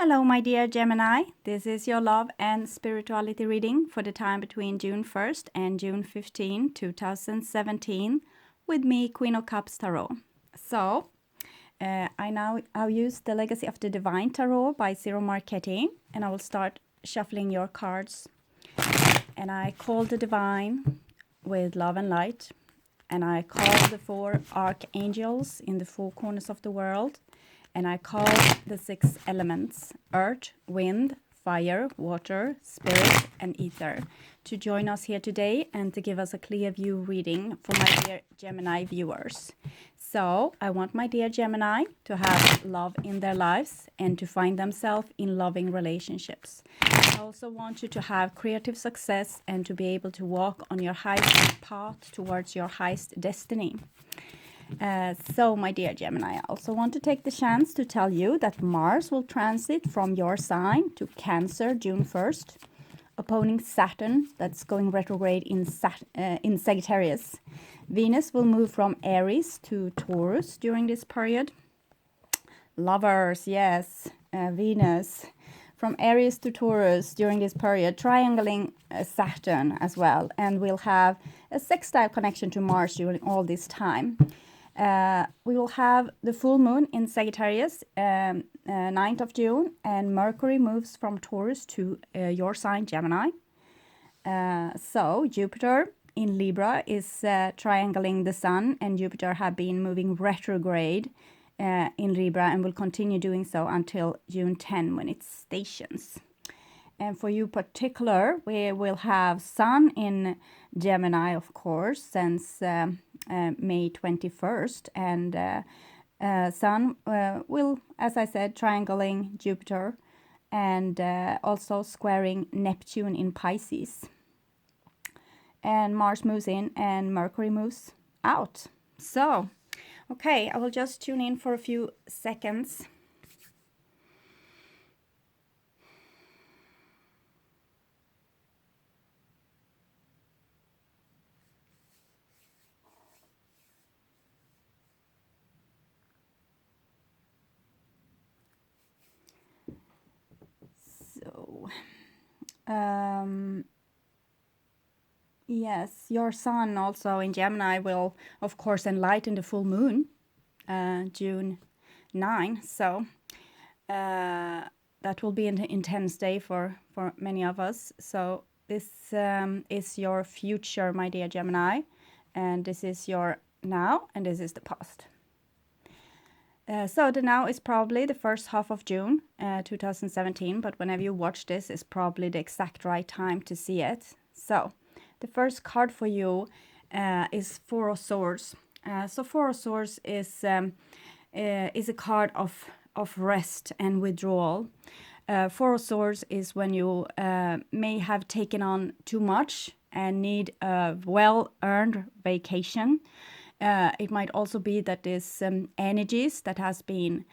Hello, my dear Gemini. This is your love and spirituality reading for the time between June 1st and June 15, 2017, with me, Queen of Cups Tarot. So, I'll use the Legacy of the Divine Tarot by Zero Marketing, and I will start shuffling your cards. And I call the Divine with love and light, and I call the 4 archangels in the 4 corners of the world. And I call the 6 elements, earth, wind, fire, water, spirit, and ether, to join us here today and to give us a clear view reading for my dear Gemini viewers. So I want my dear Gemini to have love in their lives and to find themselves in loving relationships. I also want you to have creative success and to be able to walk on your highest path towards your highest destiny. So, my dear Gemini, I also want to take the chance to tell you that Mars will transit from your sign to Cancer June 1st, opposing Saturn that's going retrograde in Sagittarius. Venus will move from Aries to Taurus during this period. Lovers, yes, Venus from Aries to Taurus during this period, triangling Saturn as well, and we'll have a sextile connection to Mars during all this time. We will have the full moon in Sagittarius 9th of June, and Mercury moves from Taurus to your sign, Gemini. So Jupiter in Libra is triangling the Sun, and Jupiter have been moving retrograde in Libra and will continue doing so until June 10 when it stations. And for you particular, we will have Sun in Gemini, of course, since May 21st. And Sun will, as I said, triangling Jupiter and also squaring Neptune in Pisces. And Mars moves in and Mercury moves out. So, okay, I will just tune in for a few seconds. Yes, your sun also in Gemini will, of course, enlighten the full moon, June 9. So that will be an intense day for many of us. So this is your future, my dear Gemini, and this is your now, and this is the past. So the now is probably the first half of June 2017, but whenever you watch this, is probably the exact right time to see it. So the first card for you is 4 of Swords. So 4 of Swords is a card of rest and withdrawal. 4 of Swords is when you may have taken on too much and need a well-earned vacation. It might also be that there's energies that has been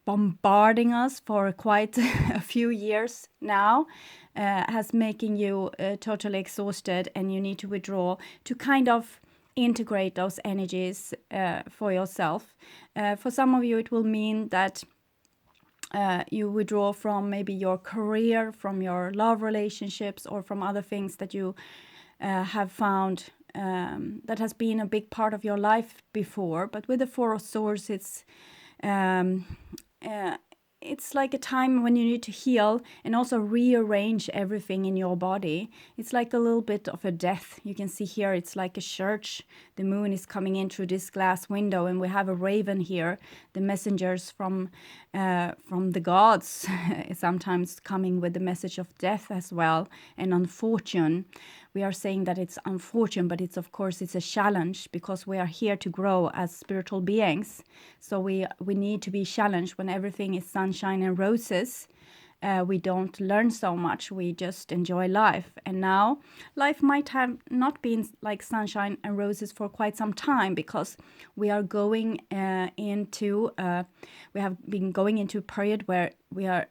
bombarding us for quite a few years now, has making you totally exhausted, and you need to withdraw to kind of integrate those energies for yourself. For some of you, it will mean that you withdraw from maybe your career, from your love relationships, or from other things that you have found that has been a big part of your life before. But with the 4 of Swords, it's like a time when you need to heal and also rearrange everything in your body. It's like a little bit of a death. You can see here, it's like a church. The moon is coming in through this glass window, and we have a raven here, the messengers from the gods, sometimes coming with the message of death as well, and unfortune. We are saying that it's unfortunate, but it's, of course, it's a challenge, because we are here to grow as spiritual beings. So we need to be challenged. When everything is sunshine and roses, we don't learn so much. We just enjoy life. And now life might have not been like sunshine and roses for quite some time, because we are going we have been going into a period where we have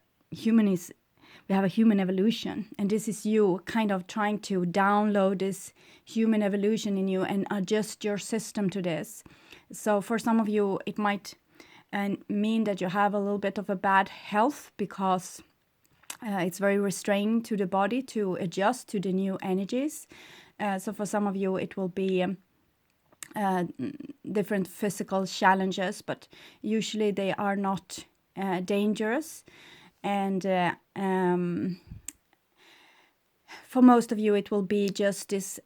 a human evolution, and this is you kind of trying to download this human evolution in you and adjust your system to this. So for some of you, it might and mean that you have a little bit of a bad health because it's very restraining to the body to adjust to the new energies. So for some of you, it will be different physical challenges, but usually they are not dangerous. And for most of you, it will be just this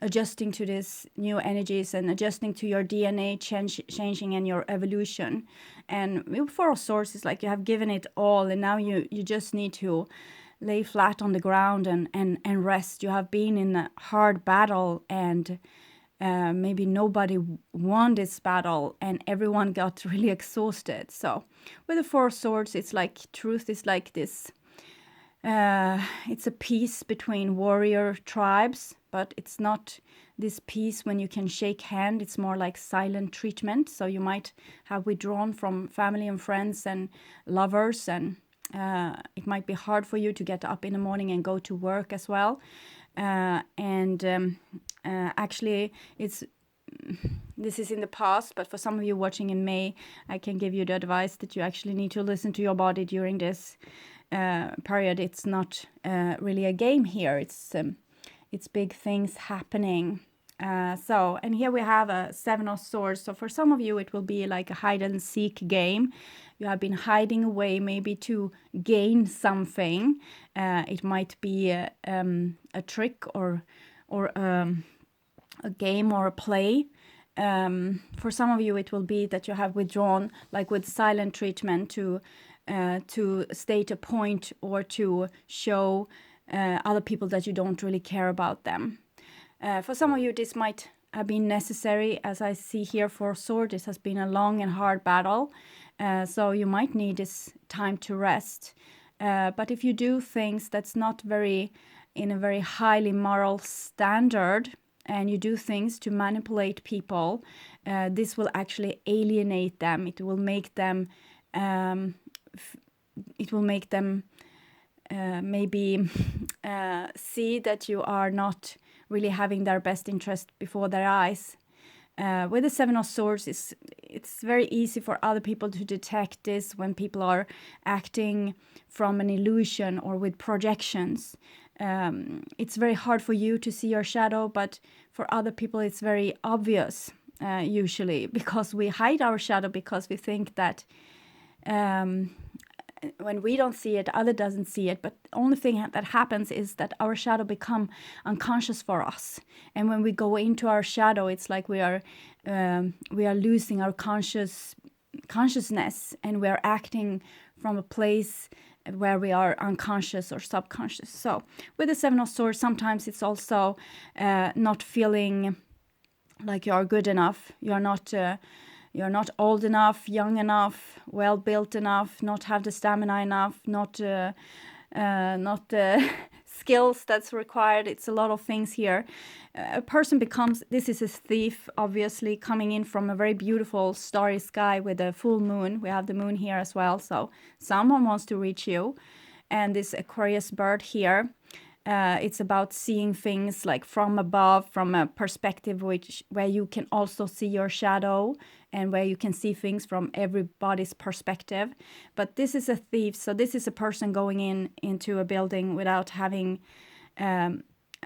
adjusting to these new energies and adjusting to your DNA changing and your evolution. And for Source, it's like you have given it all, and now you just need to lay flat on the ground and rest. You have been in a hard battle, and maybe nobody won this battle, and everyone got really exhausted. So with the Four of Swords, it's like truth is like this. It's a peace between warrior tribes, but it's not this peace when you can shake hand. It's more like silent treatment. So you might have withdrawn from family and friends and lovers, and it might be hard for you to get up in the morning and go to work as well. Actually, this is in the past, but for some of you watching in May, I can give you the advice that you actually need to listen to your body during this period. It's not really a game here. It's big things happening. And here we have a Seven of Swords. So for some of you, it will be like a hide and seek game. You have been hiding away maybe to gain something. It might be a trick or a game or a play. For some of you, it will be that you have withdrawn, like with silent treatment, to state a point or to show other people that you don't really care about them. For some of you, this might have been necessary. As I see here for Sword, this has been a long and hard battle. So you might need this time to rest. But if you do things that's not in a very highly moral standard, and you do things to manipulate people, this will actually alienate them. It will make them maybe see that you are not really having their best interest before their eyes. With the Seven of Swords, it's very easy for other people to detect this when people are acting from an illusion or with projections. It's very hard for you to see your shadow, but for other people it's very obvious, usually, because we hide our shadow because we think that when we don't see it, other doesn't see it. But the only thing that happens is that our shadow become unconscious for us. And when we go into our shadow, it's like we are losing our consciousness, and we are acting from a place where we are unconscious or subconscious. So with the Seven of Swords, sometimes it's also not feeling like you're good enough. You're not old enough, young enough, well built enough, not have the stamina enough, not the skills that's required. It's a lot of things here. A person becomes, this is a thief, obviously, coming in from a very beautiful starry sky with a full moon. We have the moon here as well, so someone wants to reach you. And this Aquarius bird here, it's about seeing things like from above, from a perspective where you can also see your shadow, and where you can see things from everybody's perspective. But this is a thief, so this is a person going into a building without having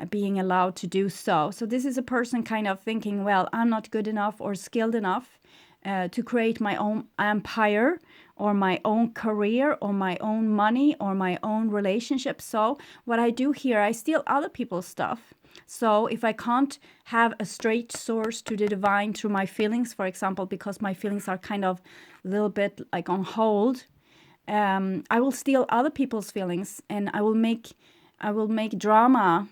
being allowed to do so. So this is a person kind of thinking, well, I'm not good enough or skilled enough to create my own empire or my own career or my own money or my own relationship. So what I do here, I steal other people's stuff. So if I can't have a straight source to the divine through my feelings, for example, because my feelings are kind of a little bit like on hold, I will steal other people's feelings, and I will make drama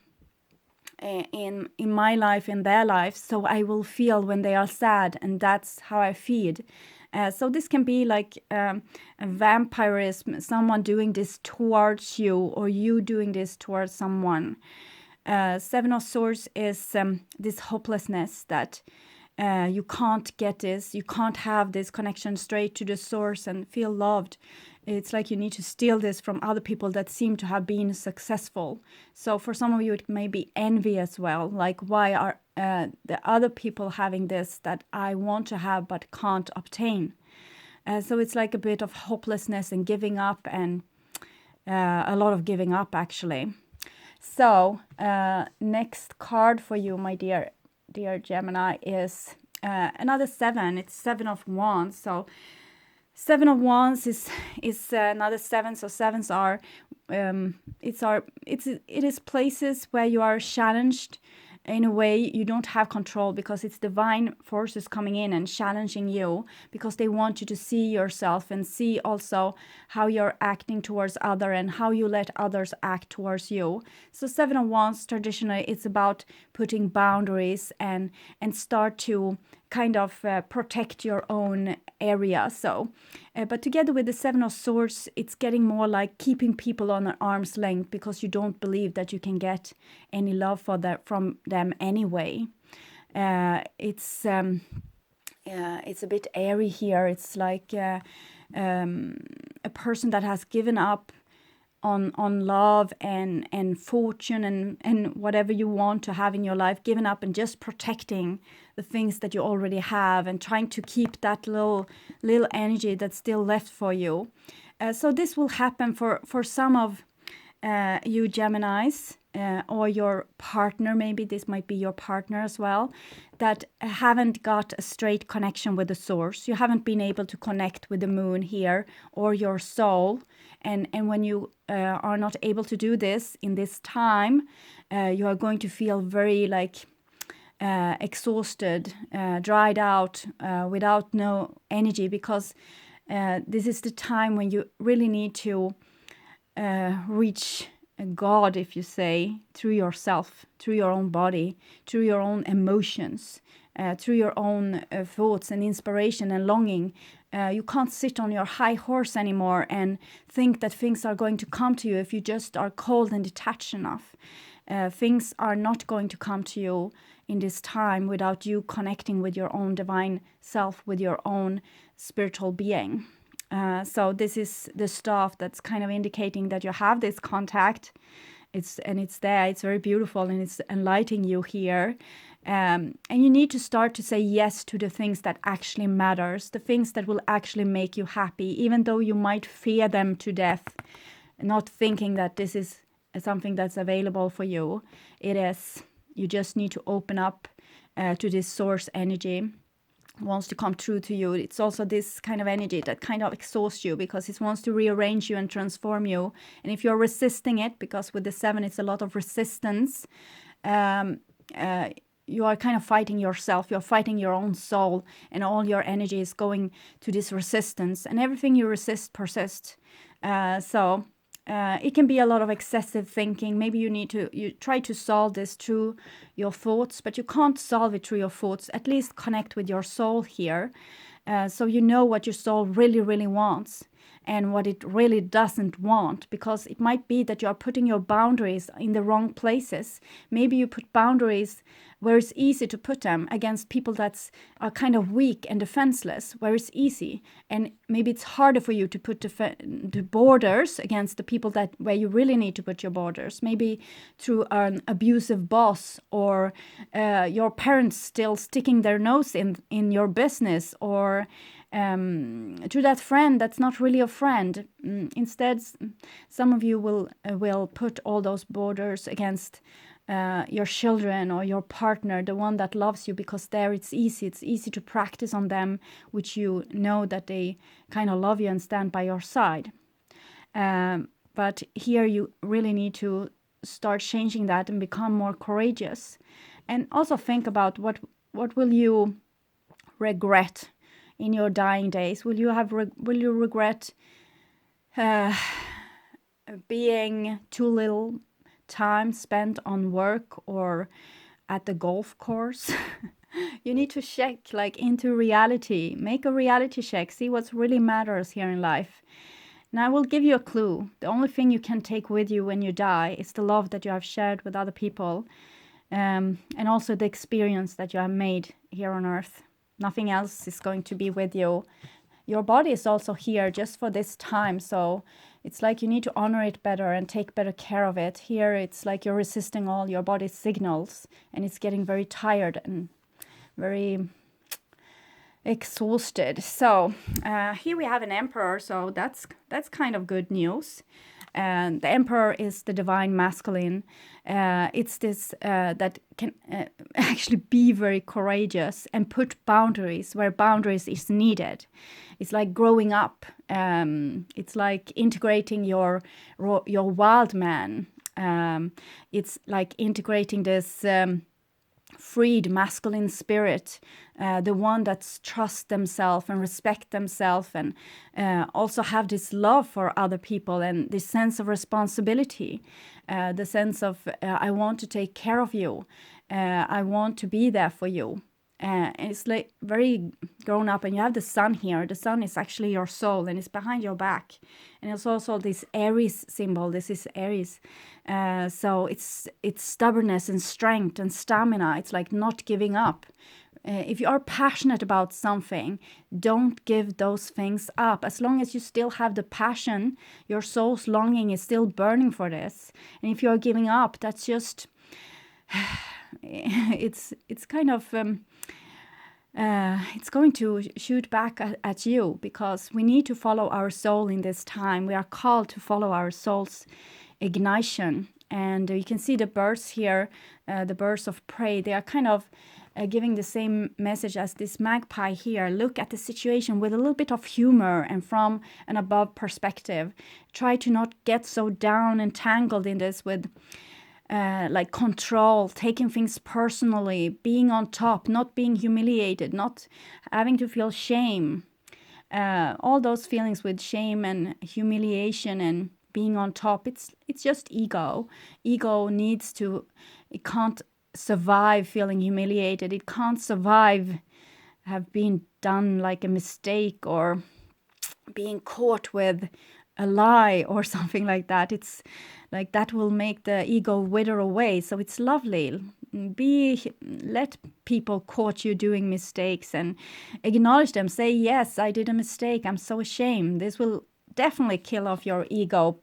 in my life, in their life, so I will feel when they are sad, and that's how I feed. So this can be like a vampirism, someone doing this towards you, or you doing this towards someone. Seven of Swords is this hopelessness that you can't get this, you can't have this connection straight to the source and feel loved. It's like you need to steal this from other people that seem to have been successful. So for some of you, it may be envy as well. Like, why are the other people having this that I want to have but can't obtain? So it's like a bit of hopelessness and giving up, and a lot of giving up actually. So next card for you, my dear Gemini, is another 7. It's 7 of Wands. So 7 of Wands is another 7. So 7s are it is places where you are challenged in a way you don't have control, because it's divine forces coming in and challenging you, because they want you to see yourself and see also how you're acting towards other and how you let others act towards you. So 7 of Wands, traditionally, it's about putting boundaries and start to kind of protect your own area. So, but together with the 7 of Swords, it's getting more like keeping people on an arm's length, because you don't believe that you can get any love from them anyway. It's a bit airy here. It's like a person that has given up on love and fortune and whatever you want to have in your life, giving up and just protecting the things that you already have and trying to keep that little energy that's still left for you. So this will happen for some of you Geminis, or your partner. Maybe this might be your partner as well, that haven't got a straight connection with the source. You haven't been able to connect with the moon here, or your soul. And when you are not able to do this in this time, you are going to feel very like exhausted, dried out, without no energy, because this is the time when you really need to reach God, if you say, through yourself, through your own body, through your own emotions, through your own thoughts and inspiration and longing. You can't sit on your high horse anymore and think that things are going to come to you if you just are cold and detached enough. Things are not going to come to you in this time without you connecting with your own divine self, with your own spiritual being. So this is the stuff that's kind of indicating that you have this contact. It's there. It's very beautiful, and it's enlightening you here. And you need to start to say yes to the things that actually matters, the things that will actually make you happy, even though you might fear them to death, not thinking that this is something that's available for you. It is. You just need to open up to this source energy. Wants to come true to you. It's also this kind of energy that kind of exhausts you, because it wants to rearrange you and transform you. And if you're resisting it, because with the 7 it's a lot of resistance, you are kind of fighting yourself. You're fighting your own soul, and all your energy is going to this resistance, and everything you resist persists. So it can be a lot of excessive thinking. Maybe you try to solve this through your thoughts, but you can't solve it through your thoughts. At least connect with your soul here, so you know what your soul really, really wants and what it really doesn't want, because it might be that you are putting your boundaries in the wrong places. Maybe you put boundaries where it's easy to put them against people that are kind of weak and defenseless, where it's easy. And maybe it's harder for you to put the borders against the people that where you really need to put your borders. Maybe through an abusive boss, or your parents still sticking their nose in your business, or to that friend that's not really a friend. Instead, some of you will put all those borders against your children or your partner, the one that loves you, because there it's easy to practice on them, which you know that they kind of love you and stand by your side. But here you really need to start changing that and become more courageous, and also think about what will you regret in your dying days. Will you regret being too little time spent on work or at the golf course? You need to check into reality. Make a reality check. See what really matters here in life. Now I will give you a clue. The only thing you can take with you when you die is the love that you have shared with other people, and also the experience that you have made here on earth. Nothing else is going to be with you. Your body is also here just for this time, so it's like you need to honor it better and take better care of it. Here it's like you're resisting all your body's signals, and it's getting very tired and very exhausted. So here we have an emperor, so that's kind of good news. And the emperor is the divine masculine. It's this that can actually be very courageous and put boundaries where boundaries is needed. It's like growing up. It's like integrating your wild man. It's like integrating this freed masculine spirit, the one that trusts themselves and respect themselves, and also have this love for other people and this sense of responsibility, the sense of I want to take care of you, I want to be there for you. It's like very grown up, and you have the sun here. The sun is actually your soul, and it's behind your back, and it's also this Aries symbol. This is Aries, so it's stubbornness and strength and stamina. It's like not giving up. If you are passionate about something, don't give those things up. As long as you still have the passion, your soul's longing is still burning for this. And if you are giving up, that's just it's kind of it's going to shoot back at you, because we need to follow our soul in this time. We are called to follow our soul's ignition. And you can see the birds here, the birds of prey. They are kind of giving the same message as this magpie here. Look at the situation with a little bit of humor and from an above perspective. Try to not get so down and tangled in this with like control, taking things personally, being on top, not being humiliated, not having to feel shame. All those feelings with shame and humiliation and being on top, it's just ego. Ego needs to, it can't survive feeling humiliated. It can't survive have been done like a mistake or being caught with a lie or something like that. It's like that will make the ego wither away. So it's lovely. Let people caught you doing mistakes and acknowledge them. Say, yes, I did a mistake. I'm so ashamed. This will definitely kill off your ego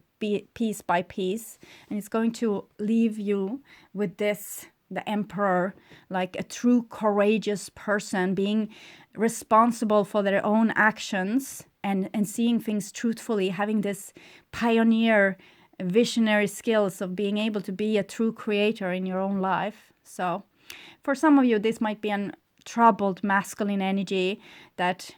piece by piece. And it's going to leave you with this, the emperor, like a true courageous person being responsible for their own actions and seeing things truthfully, having this pioneer visionary skills of being able to be a true creator in your own life. So for some of you, this might be a troubled masculine energy that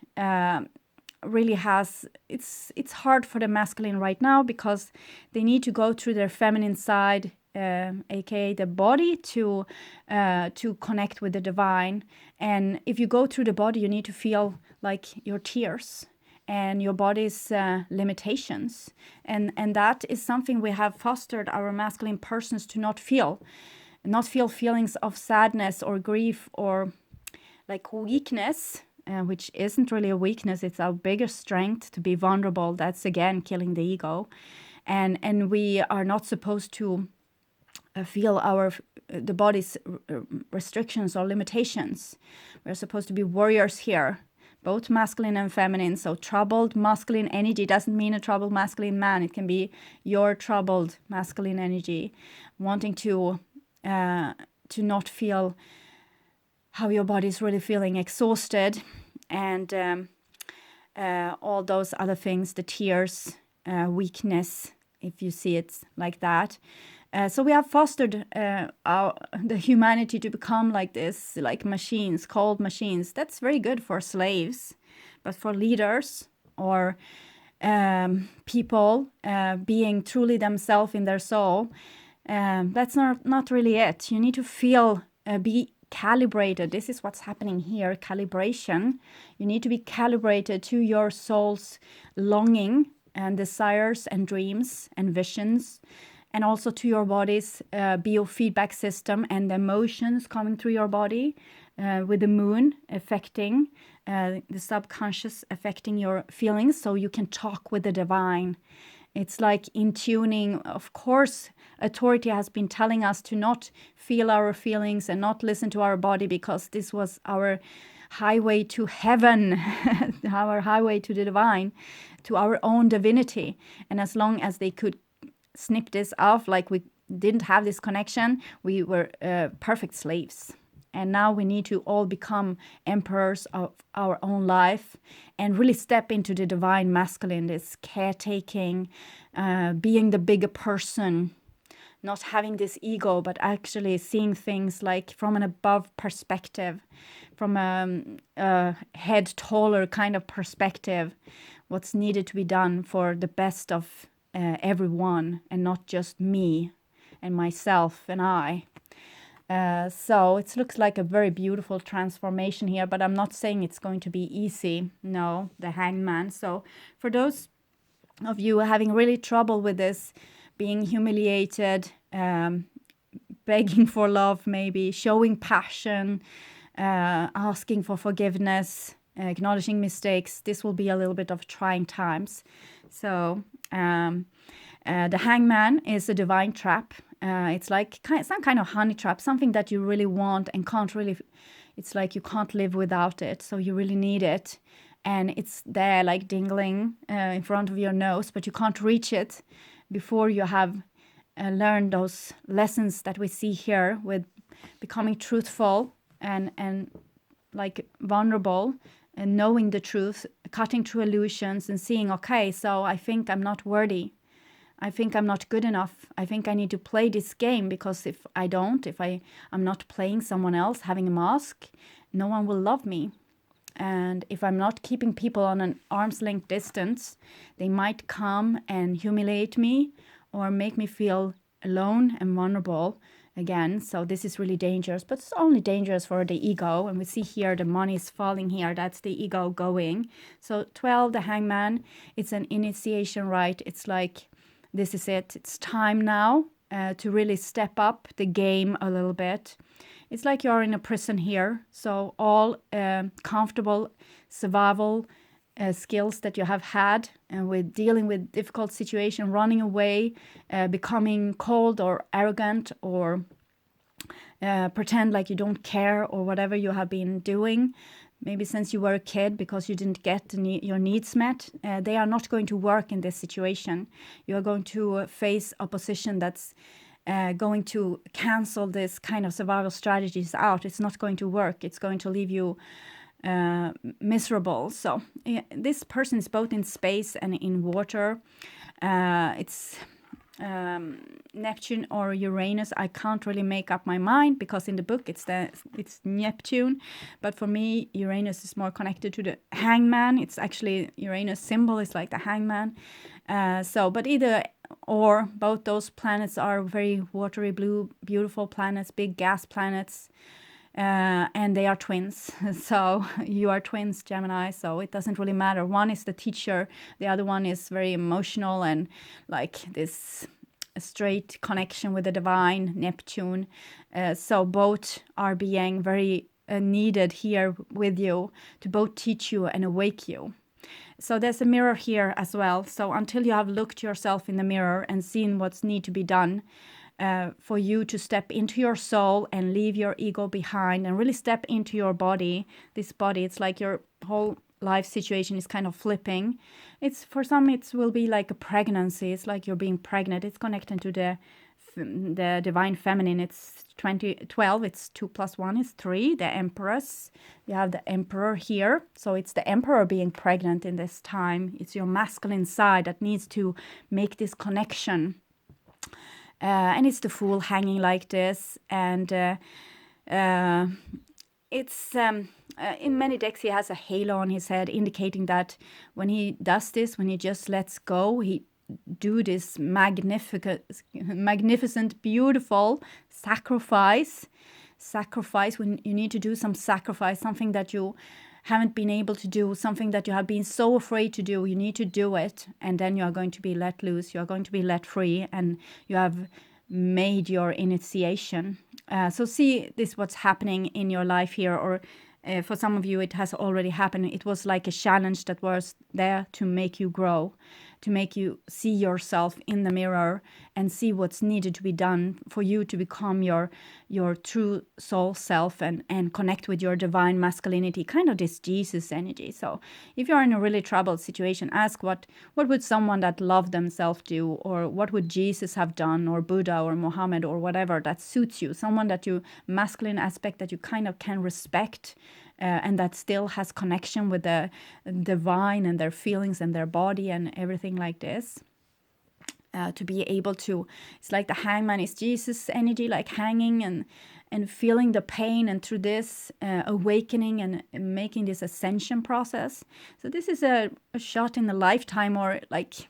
really has, it's hard for the masculine right now, because they need to go through their feminine side, aka the body, to connect with the divine. And if you go through the body, you need to feel like your tears and your body's limitations. And that is something we have fostered our masculine persons to not feel feelings of sadness or grief or like weakness, which isn't really a weakness. It's our biggest strength to be vulnerable. That's again killing the ego. And we are not supposed to feel the body's restrictions or limitations. We're supposed to be warriors here, both masculine and feminine. So troubled masculine energy doesn't mean a troubled masculine man. It can be your troubled masculine energy, wanting to not feel how your body is really feeling, exhausted, and all those other things, the tears, weakness, if you see it like that. So we have fostered the humanity to become like this, like machines, cold machines. That's very good for slaves, but for leaders or people being truly themselves in their soul, that's not really it. You need to feel, be calibrated. This is what's happening here, calibration. You need to be calibrated to your soul's longing and desires and dreams and visions, and also to your body's biofeedback system and the emotions coming through your body, with the moon affecting the subconscious, affecting your feelings, so you can talk with the divine. It's like in tuning. Of course, authority has been telling us to not feel our feelings and not listen to our body, because this was our highway to heaven, our highway to the divine, to our own divinity. And as long as they could snip this off, like we didn't have this connection, we were perfect slaves. And now we need to all become emperors of our own life and really step into the divine masculine, this caretaking, being the bigger person, not having this ego, but actually seeing things like from an above perspective, from a head taller kind of perspective, what's needed to be done for the best of everyone, and not just me and myself and I. So it looks like a very beautiful transformation here, but I'm not saying it's going to be easy. No, the Hangman. So for those of you having really trouble with this, being humiliated, begging for love, maybe showing passion, asking for forgiveness, acknowledging mistakes, this will be a little bit of trying times. So the Hangman is a divine trap. It's like some kind of honey trap, something that you really want and can't really, it's like you can't live without it. So you really need it. And it's there like dingling in front of your nose, but you can't reach it before you have learned those lessons that we see here with becoming truthful and like vulnerable and knowing the truth, cutting through illusions and seeing, okay, so I think I'm not worthy. I think I'm not good enough. I think I need to play this game, because if I'm not playing someone else, having a mask, no one will love me. And if I'm not keeping people on an arm's length distance, they might come and humiliate me or make me feel alone and vulnerable again. So this is really dangerous, but it's only dangerous for the ego. And we see here the money is falling here. That's the ego going. So 12, the Hangman, it's an initiation rite. It's like, this is it. It's time now to really step up the game a little bit. It's like you're in a prison here. So all comfortable survival skills that you have had with dealing with difficult situation, running away, becoming cold or arrogant, or pretend like you don't care, or whatever you have been doing, maybe since you were a kid because you didn't get your needs met, they are not going to work in this situation. You are going to face opposition that's going to cancel this kind of survival strategies out. It's not going to work. It's going to leave you miserable. So this person is both in space and in water. It's Neptune or Uranus. I can't really make up my mind, because in the book it's Neptune, but for me Uranus is more connected to the Hangman. It's actually Uranus symbol is like the Hangman. But either or, both those planets are very watery blue, beautiful planets, big gas planets. And they are twins. So you are twins, Gemini, so it doesn't really matter. One is the teacher, the other one is very emotional and like this straight connection with the divine, Neptune. So both are being very needed here with you to both teach you and awake you. So there's a mirror here as well. So until you have looked yourself in the mirror and seen what's need to be done, for you to step into your soul and leave your ego behind and really step into your body. This body, it's like your whole life situation is kind of flipping. It's for some, it will be like a pregnancy. It's like you're being pregnant. It's connected to the divine feminine. It's 12. It's 2 + 1 is 3. The Empress. You have the Emperor here. So it's the Emperor being pregnant in this time. It's your masculine side that needs to make this connection. And it's the Fool hanging like this, and it's in many decks he has a halo on his head, indicating that when he does this, when he just lets go, he do this magnificent, beautiful sacrifice when you need to do some sacrifice, something that you haven't been able to do, something that you have been so afraid to do. You need to do it, and then you are going to be let loose. You are going to be let free, and you have made your initiation. So see this what's happening in your life here, or for some of you it has already happened. It was like a challenge that was there to make you grow, to make you see yourself in the mirror and see what's needed to be done for you to become your true soul self and connect with your divine masculinity, kind of this Jesus energy. So if you're in a really troubled situation, ask what would someone that loved themselves do, or what would Jesus have done, or Buddha or Muhammad or whatever that suits you, someone that you masculine aspect that you kind of can respect, and that still has connection with the divine and their feelings and their body and everything like this. To be able to, it's like the hangman is Jesus energy, like hanging and feeling the pain, and through this awakening and making this ascension process. So this is a shot in a lifetime, or like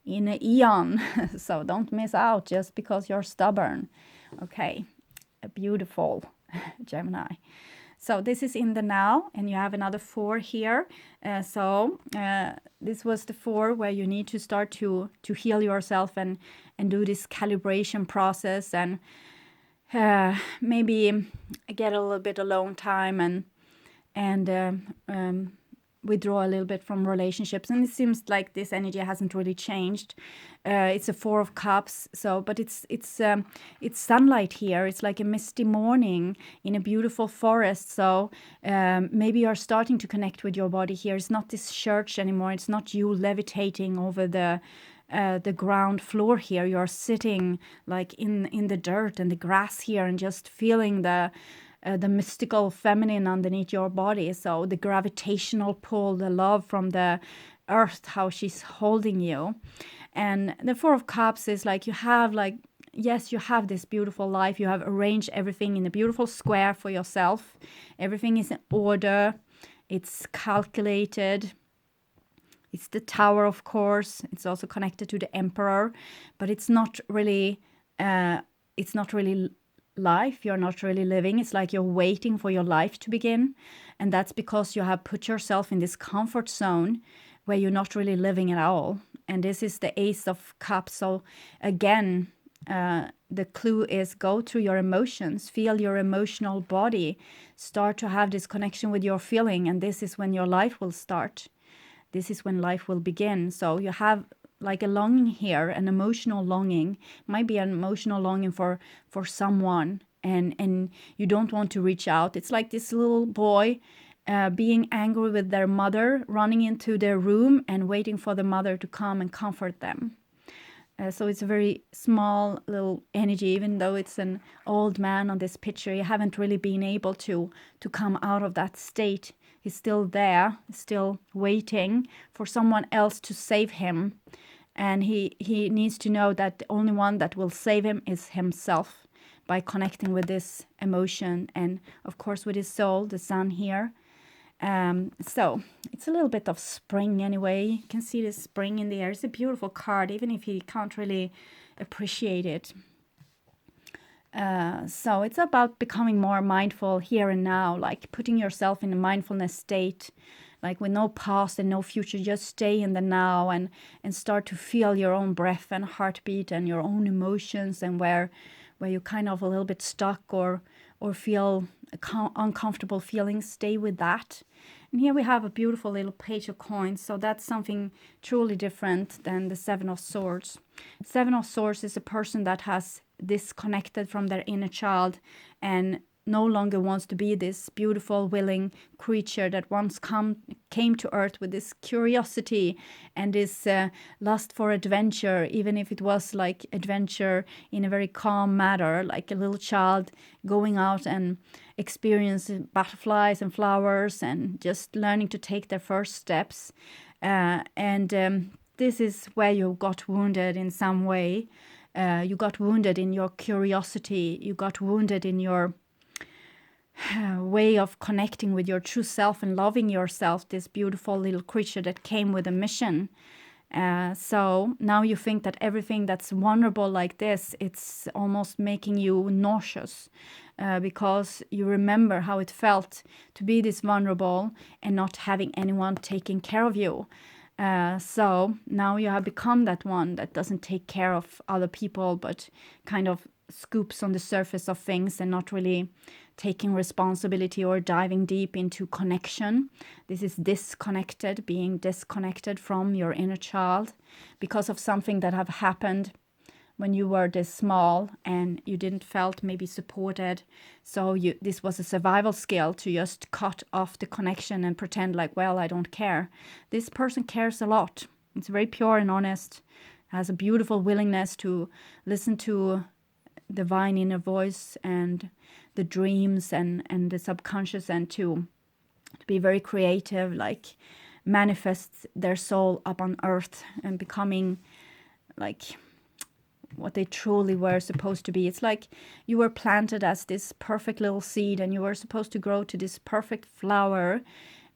in an eon. So don't miss out just because you're stubborn. Okay, a beautiful Gemini. So this is in the now, and you have another 4 here. This was the 4 where you need to start to heal yourself and do this calibration process, and maybe get a little bit alone time and withdraw a little bit from relationships. And it seems like this energy hasn't really changed. It's a 4 of cups, but it's sunlight here. It's like a misty morning in a beautiful forest. So maybe you're starting to connect with your body here. It's not this church anymore. It's not you levitating over the ground floor here. You're sitting like in the dirt and the grass here, and just feeling the mystical feminine underneath your body. So the gravitational pull, the love from the earth, how she's holding you. And the 4 of cups is like, you have this beautiful life. You have arranged everything in a beautiful square for yourself. Everything is in order. It's calculated. It's the Tower, of course. It's also connected to the Emperor, but it's not really life. You're not really living. It's like you're waiting for your life to begin, and that's because you have put yourself in this comfort zone where you're not really living at all. And this is the Ace of Cups. So again, the clue is go through your emotions, feel your emotional body, start to have this connection with your feeling, and this is when your life will start. This is when life will begin. So you have like a longing here, an emotional longing. Might be an emotional longing for someone, and you don't want to reach out. It's like this little boy being angry with their mother, running into their room and waiting for the mother to come and comfort them. So it's a very small little energy. Even though it's an old man on this picture, you haven't really been able to come out of that state. He's still there, still waiting for someone else to save him. And he needs to know that the only one that will save him is himself, by connecting with this emotion and, of course, with his soul, the sun here. So it's a little bit of spring anyway. You can see the spring in the air. It's a beautiful card, even if you can't really appreciate it. So it's about becoming more mindful here and now, like putting yourself in a mindfulness state, like with no past and no future. Just stay in the now and start to feel your own breath and heartbeat and your own emotions, and where you're kind of a little bit stuck or feel uncomfortable feelings, stay with that. And here we have a beautiful little page of coins. So that's something truly different than the 7 of Swords. 7 of Swords is a person that has disconnected from their inner child and no longer wants to be this beautiful, willing creature that once came to earth with this curiosity and this lust for adventure, even if it was like adventure in a very calm manner, like a little child going out and experiencing butterflies and flowers and just learning to take their first steps. This is where you got wounded in some way. You got wounded in your curiosity. You got wounded in your way of connecting with your true self and loving yourself, this beautiful little creature that came with a mission. So now you think that everything that's vulnerable like this, it's almost making you nauseous, because you remember how it felt to be this vulnerable and not having anyone taking care of you. So now you have become that one that doesn't take care of other people, but kind of scoops on the surface of things and not really taking responsibility or diving deep into connection. This is disconnected, being disconnected from your inner child because of something that have happened when you were this small and you didn't felt maybe supported. So this was a survival skill to just cut off the connection and pretend like, well, I don't care. This person cares a lot. It's very pure and honest, has a beautiful willingness to listen to divine inner voice and the dreams and the subconscious, and to be very creative, like manifest their soul up on earth and becoming like what they truly were supposed to be. It's like you were planted as this perfect little seed and you were supposed to grow to this perfect flower,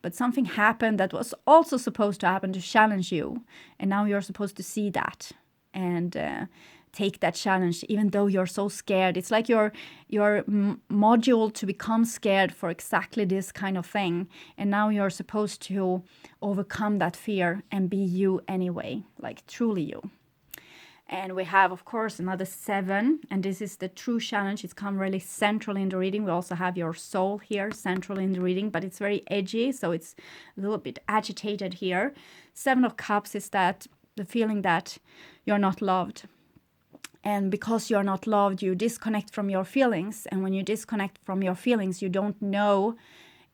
but something happened that was also supposed to happen to challenge you, and now you're supposed to see that and take that challenge, even though you're so scared. It's like you're moduled to become scared for exactly this kind of thing, and now you're supposed to overcome that fear and be you anyway, like truly you. And we have, of course, another 7, and this is the true challenge. It's come really central in the reading. We also have your soul here, central in the reading, but it's very edgy, so it's a little bit agitated here. 7 of Cups is that the feeling that you're not loved. And because you're not loved, you disconnect from your feelings. And when you disconnect from your feelings, you don't know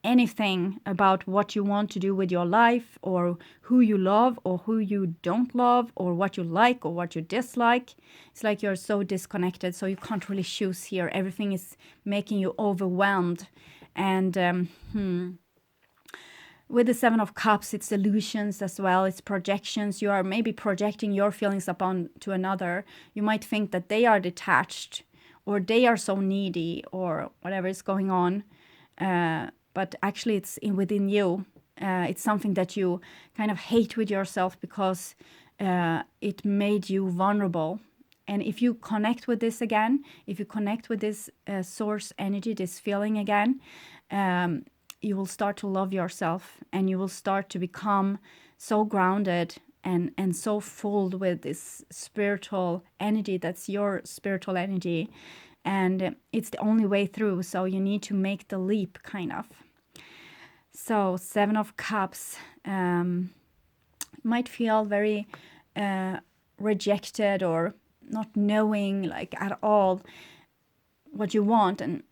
anything about what you want to do with your life, or who you love or who you don't love, or what you like or what you dislike. It's like you're so disconnected, so you can't really choose here. Everything is making you overwhelmed. And with the 7 of Cups, it's illusions as well. It's projections. You are maybe projecting your feelings upon to another. You might think that they are detached, or they are so needy, or whatever is going on. But actually it's within you. It's something that you kind of hate with yourself because it made you vulnerable. And if you connect with this again, if you connect with this source energy, this feeling again, you will start to love yourself, and you will start to become so grounded and so full with this spiritual energy that's your spiritual energy. And it's the only way through, so you need to make the leap, kind of. So 7 of Cups might feel very rejected, or not knowing like at all what you want. And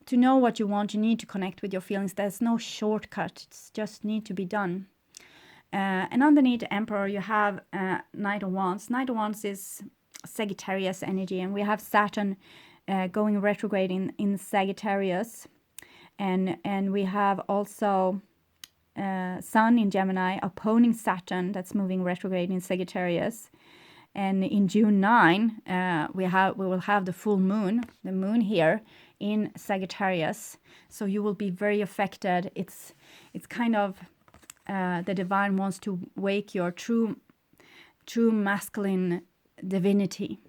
to know what you want, you need to connect with your feelings. There's no shortcut. It's just need to be done. And underneath the Emperor, you have Knight of Wands. Knight of Wands is Sagittarius energy, and we have Saturn going retrograde in Sagittarius. And we have also Sun in Gemini opposing Saturn, that's moving retrograde in Sagittarius. And in June 9, we will have the full moon, the moon here in Sagittarius. So you will be very affected. It's kind of the divine wants to wake your true masculine divinity.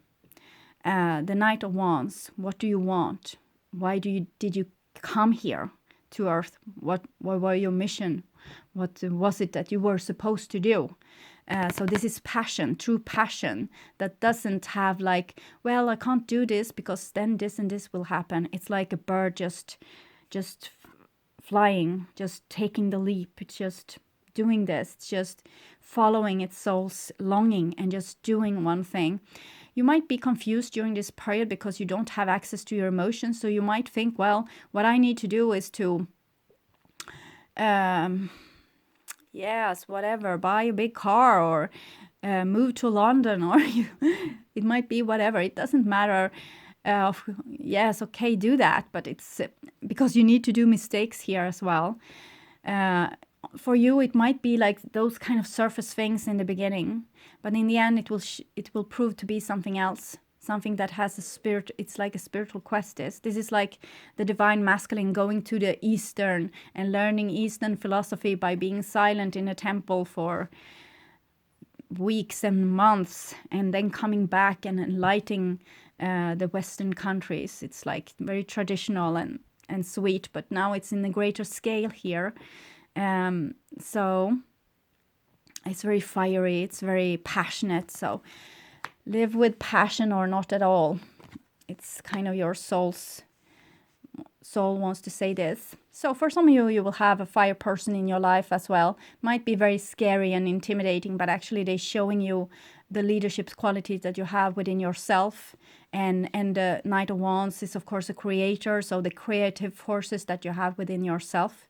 The Knight of Wands. What do you want? Why did you come here to Earth? What were your mission? What was it that you were supposed to do? So this is passion, true passion, that doesn't have like, well, I can't do this because then this and this will happen. It's like a bird just flying, just taking the leap. It's just doing this. It's just following its soul's longing and just doing one thing. You might be confused during this period because you don't have access to your emotions. So you might think, well, what I need to do is to, yes, whatever, buy a big car, or move to London, or it might be whatever. It doesn't matter. Yes, okay, do that. But it's because you need to do mistakes here as well. For you, it might be like those kind of surface things in the beginning, but in the end, it will prove to be something else, something that has a spirit. It's like a spiritual quest. This is like the divine masculine going to the Eastern and learning Eastern philosophy by being silent in a temple for weeks and months, and then coming back and enlightening the Western countries. It's like very traditional and sweet, but now it's in a greater scale here. So it's very fiery, it's very passionate. So live with passion or not at all. it's kind of your soul wants to say this. So for some of you, you will have a fire person in your life as well. Might be very scary and intimidating, but actually they're showing you the leadership qualities that you have within yourself. And the Knight of Wands is, of course, a creator, so the creative forces that you have within yourself.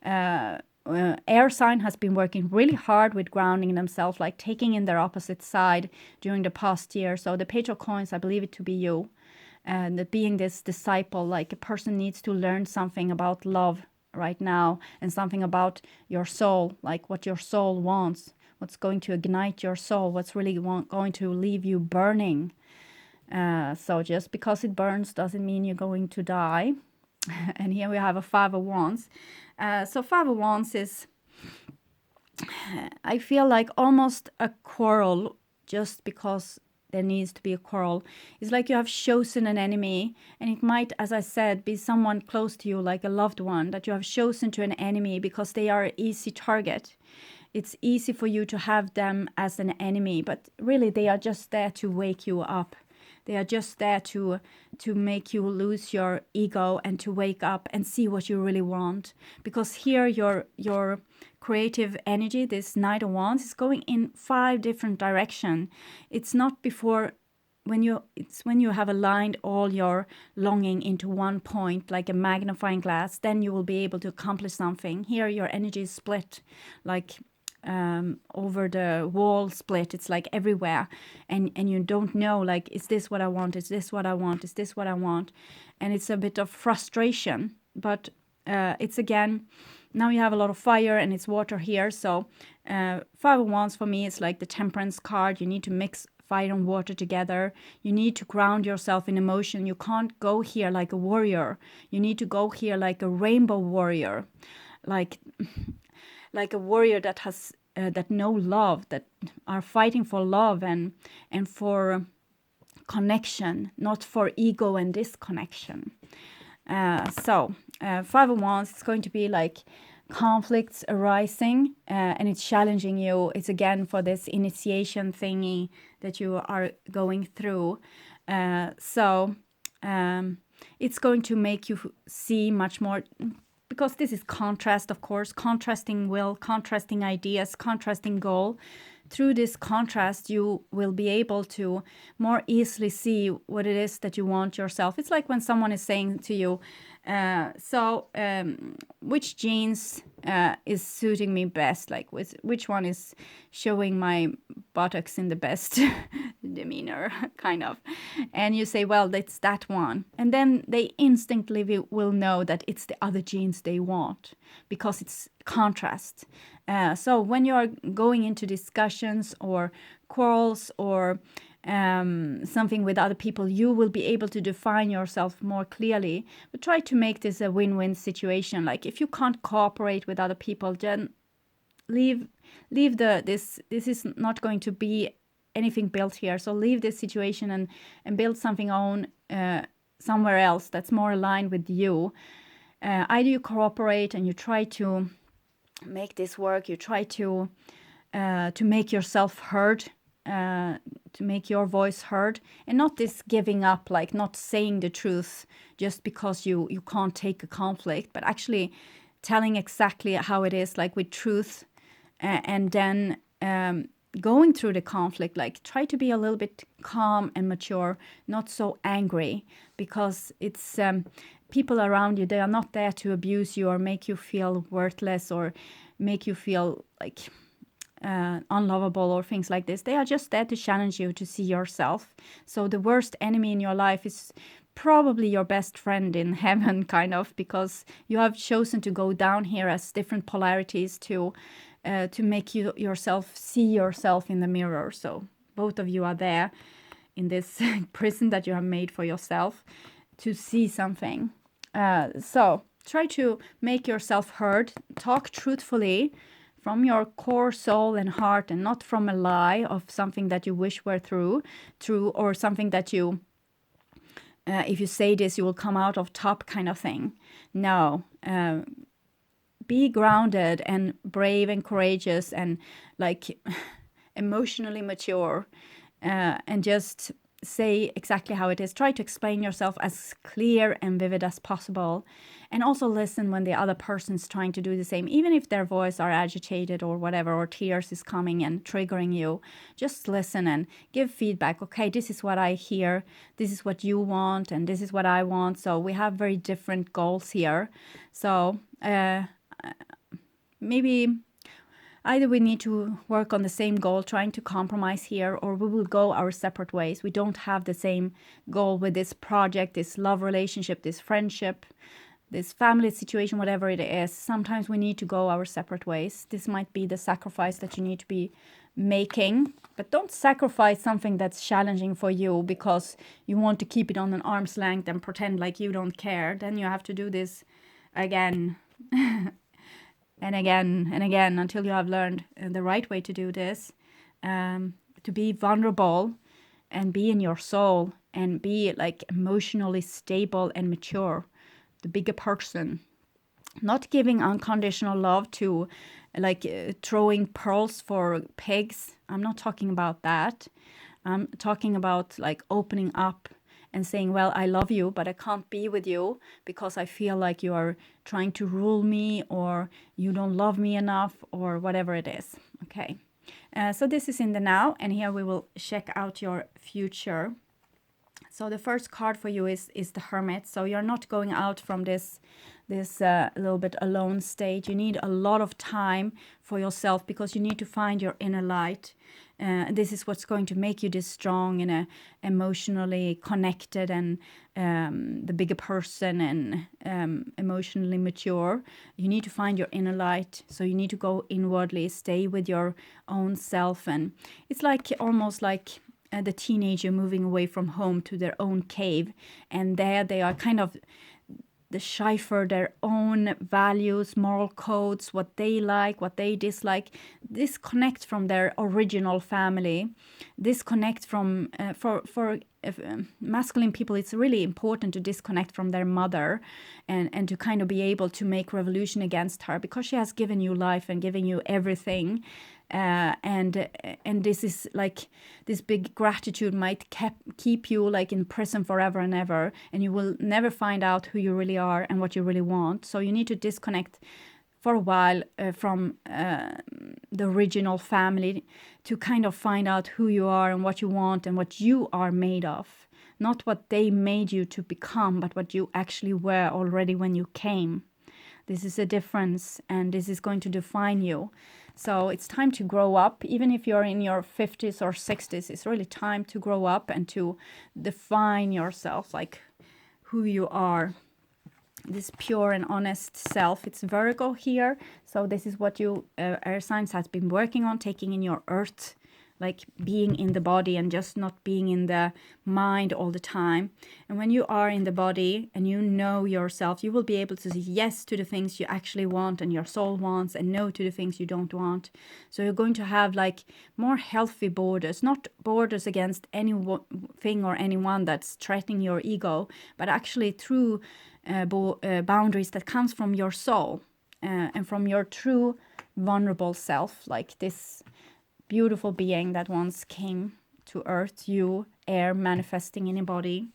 Air sign has been working really hard with grounding themselves, like taking in their opposite side during the past year. So the Page of Coins, I believe it to be you. And that being this disciple, like a person needs to learn something about love right now and something about your soul, like what your soul wants, what's going to ignite your soul, what's really going to leave you burning. So just because it burns doesn't mean you're going to die. And here we have a Five of Wands. So Five of Wands is, I feel like almost a quarrel, just because there needs to be a quarrel. It's like you have chosen an enemy, and it might, as I said, be someone close to you, like a loved one, that you have chosen to an enemy because they are an easy target. It's easy for you to have them as an enemy, but really they are just there to wake you up. They are just there to make you lose your ego and to wake up and see what you really want. Because here your creative energy, this Knight of Wands, is going in 5 different directions. It's not before it's when you have aligned all your longing into one point, like a magnifying glass, then you will be able to accomplish something. Here your energy is split, like over the wall split. It's like everywhere, and you don't know, like, is this what I want, is this what I want, is this what I want? And it's a bit of frustration, but it's again, now you have a lot of fire and it's water here. So Five of Wands for me is like the Temperance card. You need to mix fire and water together. You need to ground yourself in emotion. You can't go here like a warrior. You need to go here like a rainbow warrior, like a warrior that has that know love, that are fighting for love and for connection, not for ego and disconnection. So Five of Wands, it's going to be like conflicts arising, and it's challenging you. It's again for this initiation thingy that you are going through. So it's going to make you see much more, because this is contrast, of course, contrasting will, contrasting ideas, contrasting goal. Through this contrast, you will be able to more easily see what it is that you want yourself. It's like when someone is saying to you, which jeans is suiting me best? Like which one is showing my buttocks in the best demeanor, kind of. And you say, well, it's that one. And then they instantly will know that it's the other jeans they want, because it's contrast. So when you are going into discussions or quarrels or something with other people, you will be able to define yourself more clearly. But try to make this a win-win situation. Like if you can't cooperate with other people, then leave this is not going to be anything built here. So leave this situation and build something own somewhere else that's more aligned with you. Either you cooperate and you try to make this work, you try to make yourself heard, to make your voice heard, and not this giving up, like not saying the truth just because you can't take a conflict, but actually telling exactly how it is, like with truth, and then going through the conflict, like try to be a little bit calm and mature, not so angry, because it's people around you, they are not there to abuse you or make you feel worthless or make you feel like unlovable or things like this. They are just there to challenge you to see yourself. So the worst enemy in your life is probably your best friend in heaven, kind of, because you have chosen to go down here as different polarities to make you yourself see yourself in the mirror. So both of you are there in this prison that you have made for yourself to see something. So try to make yourself heard, talk truthfully from your core soul and heart, and not from a lie of something that you wish were true, or something that you, if you say this, you will come out of top kind of thing. No, be grounded and brave and courageous and like emotionally mature, and just say exactly how it is. Try to explain yourself as clear and vivid as possible. And also listen when the other person's trying to do the same, even if their voice are agitated or whatever, or tears is coming and triggering you. Just listen and give feedback. Okay, this is what I hear. This is what you want, and this is what I want. So we have very different goals here. So maybe either we need to work on the same goal, trying to compromise here, or we will go our separate ways. We don't have the same goal with this project, this love relationship, this friendship, this family situation, whatever it is. Sometimes we need to go our separate ways. This might be the sacrifice that you need to be making. But don't sacrifice something that's challenging for you because you want to keep it on an arm's length and pretend like you don't care. Then you have to do this again. And again and again until you have learned the right way to do this, to be vulnerable and be in your soul and be like emotionally stable and mature, the bigger person. Not giving unconditional love to like throwing pearls for pigs. I'm not talking about that. I'm talking about like opening up and saying, well, I love you, but I can't be with you because I feel like you are trying to rule me, or you don't love me enough, or whatever it is. Okay. So this is in the now, and here we will check out your future. So the first card for you is the Hermit. So you're not going out from this little bit alone state. You need a lot of time for yourself because you need to find your inner light. This is what's going to make you this strong and emotionally connected and the bigger person and emotionally mature. You need to find your inner light. So you need to go inwardly, stay with your own self. And it's like almost like the teenager moving away from home to their own cave. And there they are kind of decipher their own values, moral codes, what they like, what they dislike. Disconnect from their original family. Disconnect from, for masculine people, it's really important to disconnect from their mother and to kind of be able to make revolution against her because she has given you life and given you everything. And this is like this big gratitude might keep you like in prison forever and ever, and you will never find out who you really are and what you really want. So you need to disconnect for a while from the original family to kind of find out who you are and what you want and what you are made of. Not what they made you to become, but what you actually were already when you came. This is a difference, and this is going to define you. So it's time to grow up. Even if you're in your 50s or 60s, it's really time to grow up and to define yourself, like who you are. This pure and honest self. It's Virgo here. So this is what you air signs has been working on, taking in your earth, like being in the body and just not being in the mind all the time. And when you are in the body and you know yourself, you will be able to say yes to the things you actually want and your soul wants, and no to the things you don't want. So you're going to have like more healthy borders, not borders against anything or anyone that's threatening your ego, but actually through boundaries that comes from your soul and from your true vulnerable self, like this beautiful being that once came to earth, you, air manifesting in a body.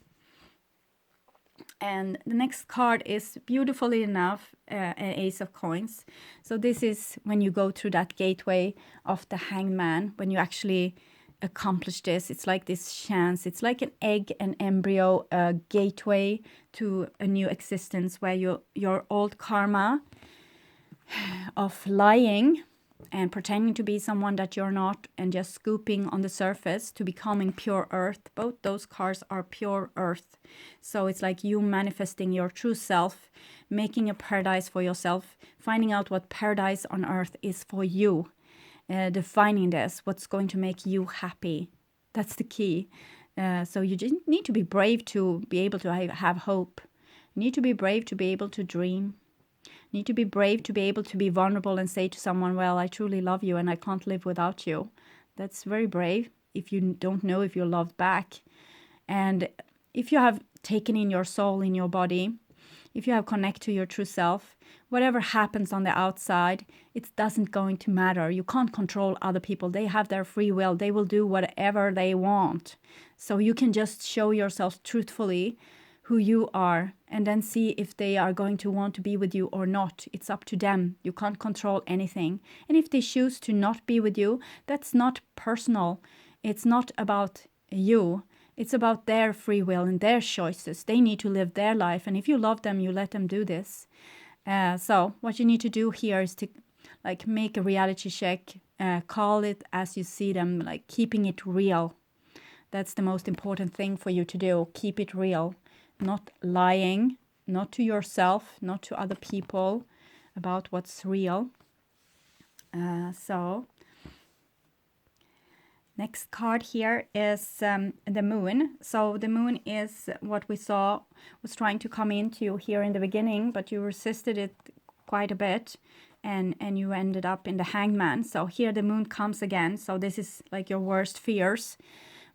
And the next card is, beautifully enough, an Ace of Coins. So this is when you go through that gateway of the Hangman, when you actually accomplish this. It's like this chance. It's like an egg, an embryo, a gateway to a new existence where your old karma of lying and pretending to be someone that you're not and just scooping on the surface to becoming pure earth. Both those cards are pure earth. So it's like you manifesting your true self, making a paradise for yourself, finding out what paradise on earth is for you, defining this, what's going to make you happy. That's the key. So you just need to be brave to be able to have hope. You need to be brave to be able to dream. Need to be brave to be able to be vulnerable and say to someone, well, I truly love you and I can't live without you. That's very brave if you don't know if you're loved back. And if you have taken in your soul, in your body, if you have connected to your true self, whatever happens on the outside, it doesn't going to matter. You can't control other people. They have their free will. They will do whatever they want. So you can just show yourself truthfully who you are, and then see if they are going to want to be with you or not. It's up to them. You can't control anything. And if they choose to not be with you, that's not personal. It's not about you. It's about their free will and their choices. They need to live their life. And if you love them, you let them do this. So what you need to do here is to like make a reality check, call it as you see them, like keeping it real. That's the most important thing for you to do. Keep it real, not lying, not to yourself, not to other people about what's real. So next card here is the moon. So the moon is what we saw was trying to come into you here in the beginning, but you resisted it quite a bit, and you ended up in the hangman. So here the moon comes again. So this is like your worst fears,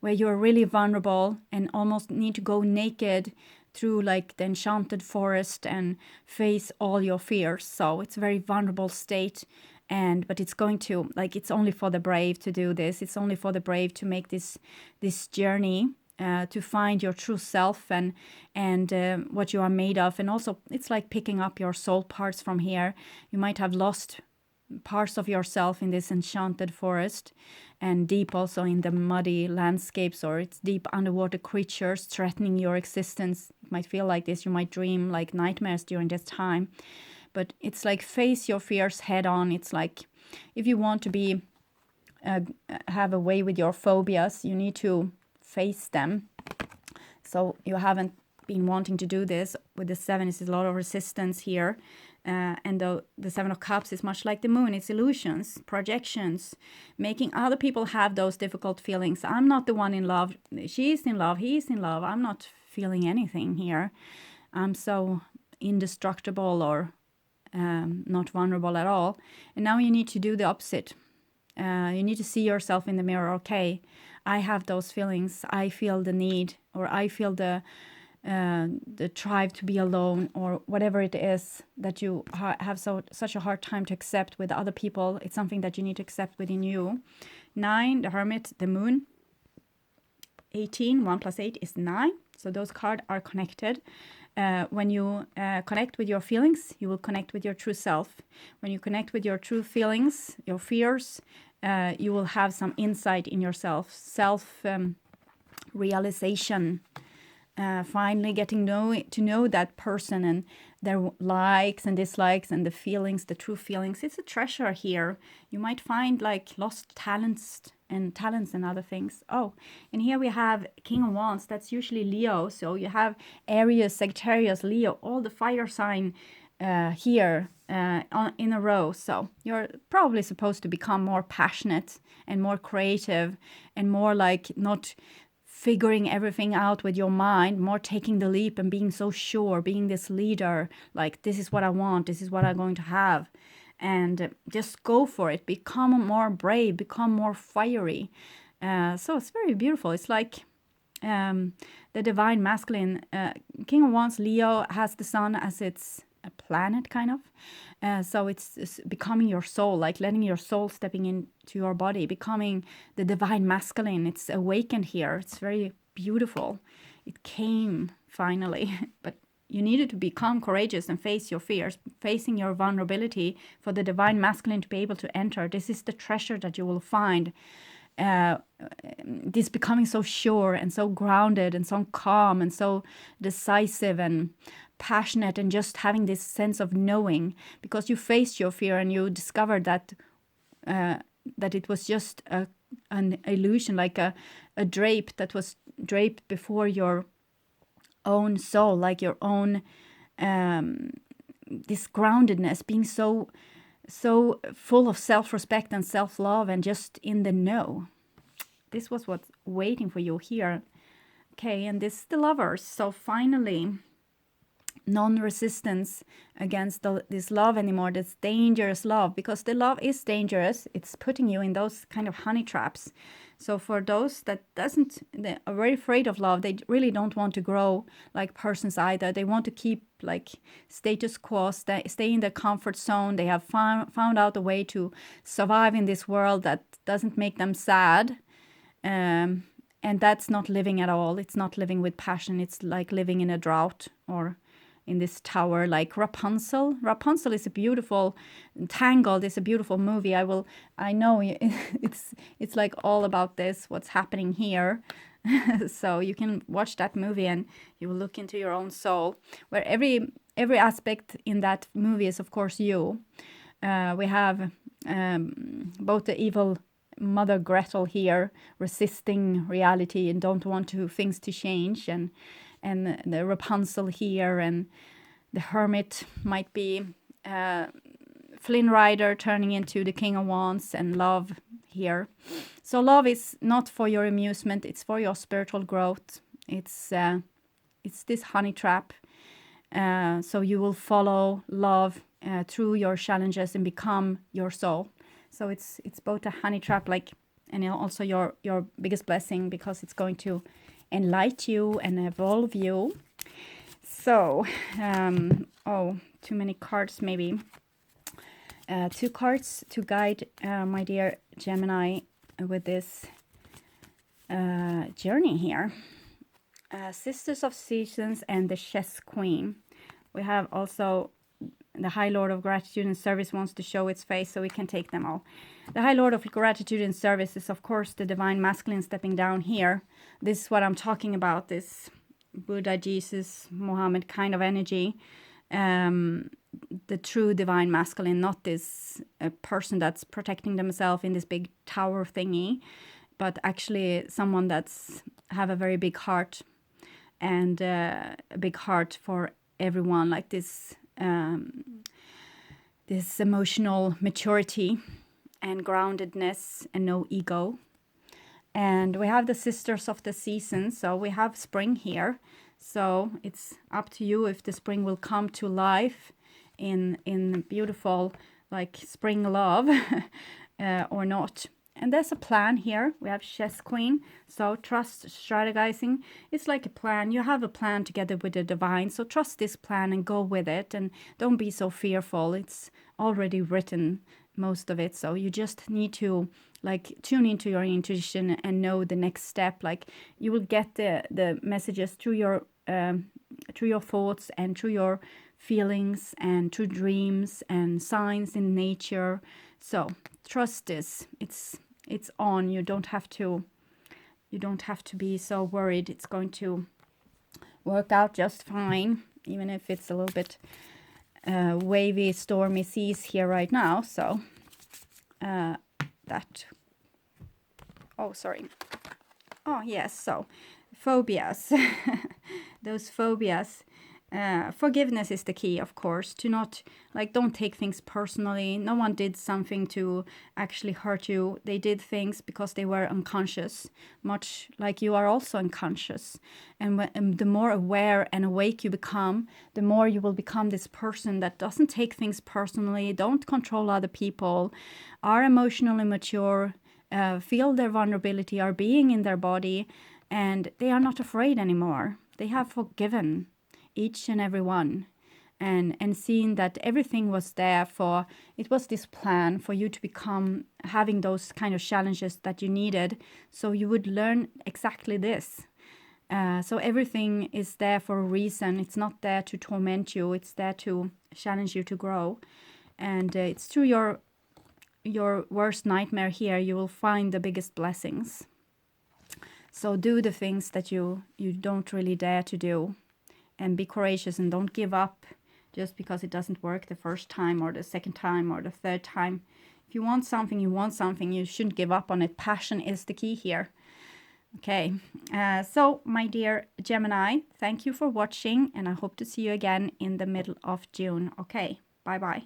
where you're really vulnerable and almost need to go naked through like the enchanted forest and face all your fears. So it's a very vulnerable state. But it's going to, like, it's only for the brave to do this. It's only for the brave to make this journey to find your true self and what you are made of. And also, it's like picking up your soul parts from here. You might have lost parts of yourself in this enchanted forest, and deep also in the muddy landscapes, or it's deep underwater creatures threatening your existence. It might feel like this. You might dream like nightmares during this time. But it's like face your fears head on. It's like if you want to be have a way with your phobias, you need to face them. So you haven't been wanting to do this. With the 7, is a lot of resistance here. And the 7 of Cups is much like the moon. It's illusions, projections, making other people have those difficult feelings. I'm not the one in love. She's in love. He's in love. I'm not feeling anything here. I'm so indestructible or not vulnerable at all. And now you need to do the opposite. You need to see yourself in the mirror. Okay, I have those feelings. I feel the need, or I feel the drive to be alone, or whatever it is that you have such a hard time to accept with other people. It's something that you need to accept within you. 9, the Hermit, the moon. 18, 1 plus 8 is 9. So those cards are connected. When you connect with your feelings, you will connect with your true self. When you connect with your true feelings, your fears, you will have some insight in yourself, self-realization, finally getting to know that person and their likes and dislikes and the feelings, the true feelings. It's a treasure here. You might find like lost talents and other things. Oh, and here we have King of Wands. That's usually Leo. So you have Aries, Sagittarius, Leo, all the fire sign here in a row. So you're probably supposed to become more passionate and more creative and more like not figuring everything out with your mind, more taking the leap and being so sure, being this leader, like this is what I want, this is what I'm going to have. And just go for it. Become more brave, become more fiery. So it's very beautiful. It's like the divine masculine. King of Wands, Leo, has the sun as its a planet, kind of. So it's becoming your soul, like letting your soul stepping into your body, becoming the divine masculine. It's awakened here. It's very beautiful. It came finally, but you needed to become courageous and face your fears, facing your vulnerability for the divine masculine to be able to enter. This is the treasure that you will find. This becoming so sure and so grounded and so calm and so decisive and passionate, and just having this sense of knowing, because you faced your fear and you discovered that it was just an illusion, like a drape that was draped before your own soul, like your own this groundedness, being so full of self-respect and self-love and just in the know. This was what's waiting for you here. Okay, and this is the Lovers. So finally non-resistance against this love anymore, this dangerous love, because the love is dangerous. It's putting you in those kind of honey traps. So for those that they are very afraid of love, they really don't want to grow like persons either. They want to keep like status quo, stay in their comfort zone. They have found out a way to survive in this world that doesn't make them sad. And that's not living at all. It's not living with passion. It's like living in a drought or in this tower, like Rapunzel. Rapunzel is a beautiful, Tangled is a beautiful movie. I know it's like all about this, what's happening here. So you can watch that movie and you will look into your own soul, where every aspect in that movie is of course you. We have both the evil Mother Gretel here, resisting reality and don't want things to change, and the Rapunzel here, and the hermit might be Flynn Rider turning into the King of Wands, and love here. So love is not for your amusement, it's for your spiritual growth. It's this honey trap. So you will follow love through your challenges and become your soul. So it's both a honey trap, and also your biggest blessing, because it's going to enlighten you and evolve you. So, too many cards maybe. 2 cards to guide my dear Gemini with this journey here. Sisters of Seasons and the Chess Queen. We have also the High Lord of Gratitude and Service wants to show its face, so we can take them all. The High Lord of Gratitude and Service is, of course, the Divine Masculine stepping down here. This is what I'm talking about, this Buddha, Jesus, Muhammad kind of energy. The true Divine Masculine, not this person that's protecting themselves in this big tower thingy, but actually someone that's have a very big heart, and a big heart for everyone, like this this emotional maturity and groundedness and no ego. And we have the Sisters of the Seasons, so we have spring here. So it's up to you if the spring will come to life in beautiful, like spring love or not. And there's a plan here. We have Chess Queen. So trust, strategizing. It's like a plan. You have a plan together with the divine. So trust this plan and go with it. And don't be so fearful. It's already written, most of it. So you just need to tune into your intuition and know the next step. Like you will get the messages through your thoughts and through your feelings and through dreams and signs in nature. So trust this. It's on. You don't have to be so worried. It's going to work out just fine, even if it's a little bit wavy, stormy seas here right now. So that. Oh, sorry. Oh, yes. So phobias. Those phobias. Forgiveness is the key, of course, to not, don't take things personally. No one did something to actually hurt you. They did things because they were unconscious, much like you are also unconscious. And the more aware and awake you become, the more you will become this person that doesn't take things personally, don't control other people, are emotionally mature, feel their vulnerability, are being in their body, and they are not afraid anymore. They have forgiven each and every one, and seeing that everything was there for, it was this plan for you to become having those kind of challenges that you needed, so you would learn exactly this. So everything is there for a reason. It's not there to torment you, it's there to challenge you to grow. And it's through your worst nightmare here you will find the biggest blessings. So do the things that you don't really dare to do. And be courageous and don't give up just because it doesn't work the first time or the second time or the third time. If you want something, you want something. You shouldn't give up on it. Passion is the key here. Okay, so my dear Gemini, thank you for watching, and I hope to see you again in the middle of June. Okay, bye-bye.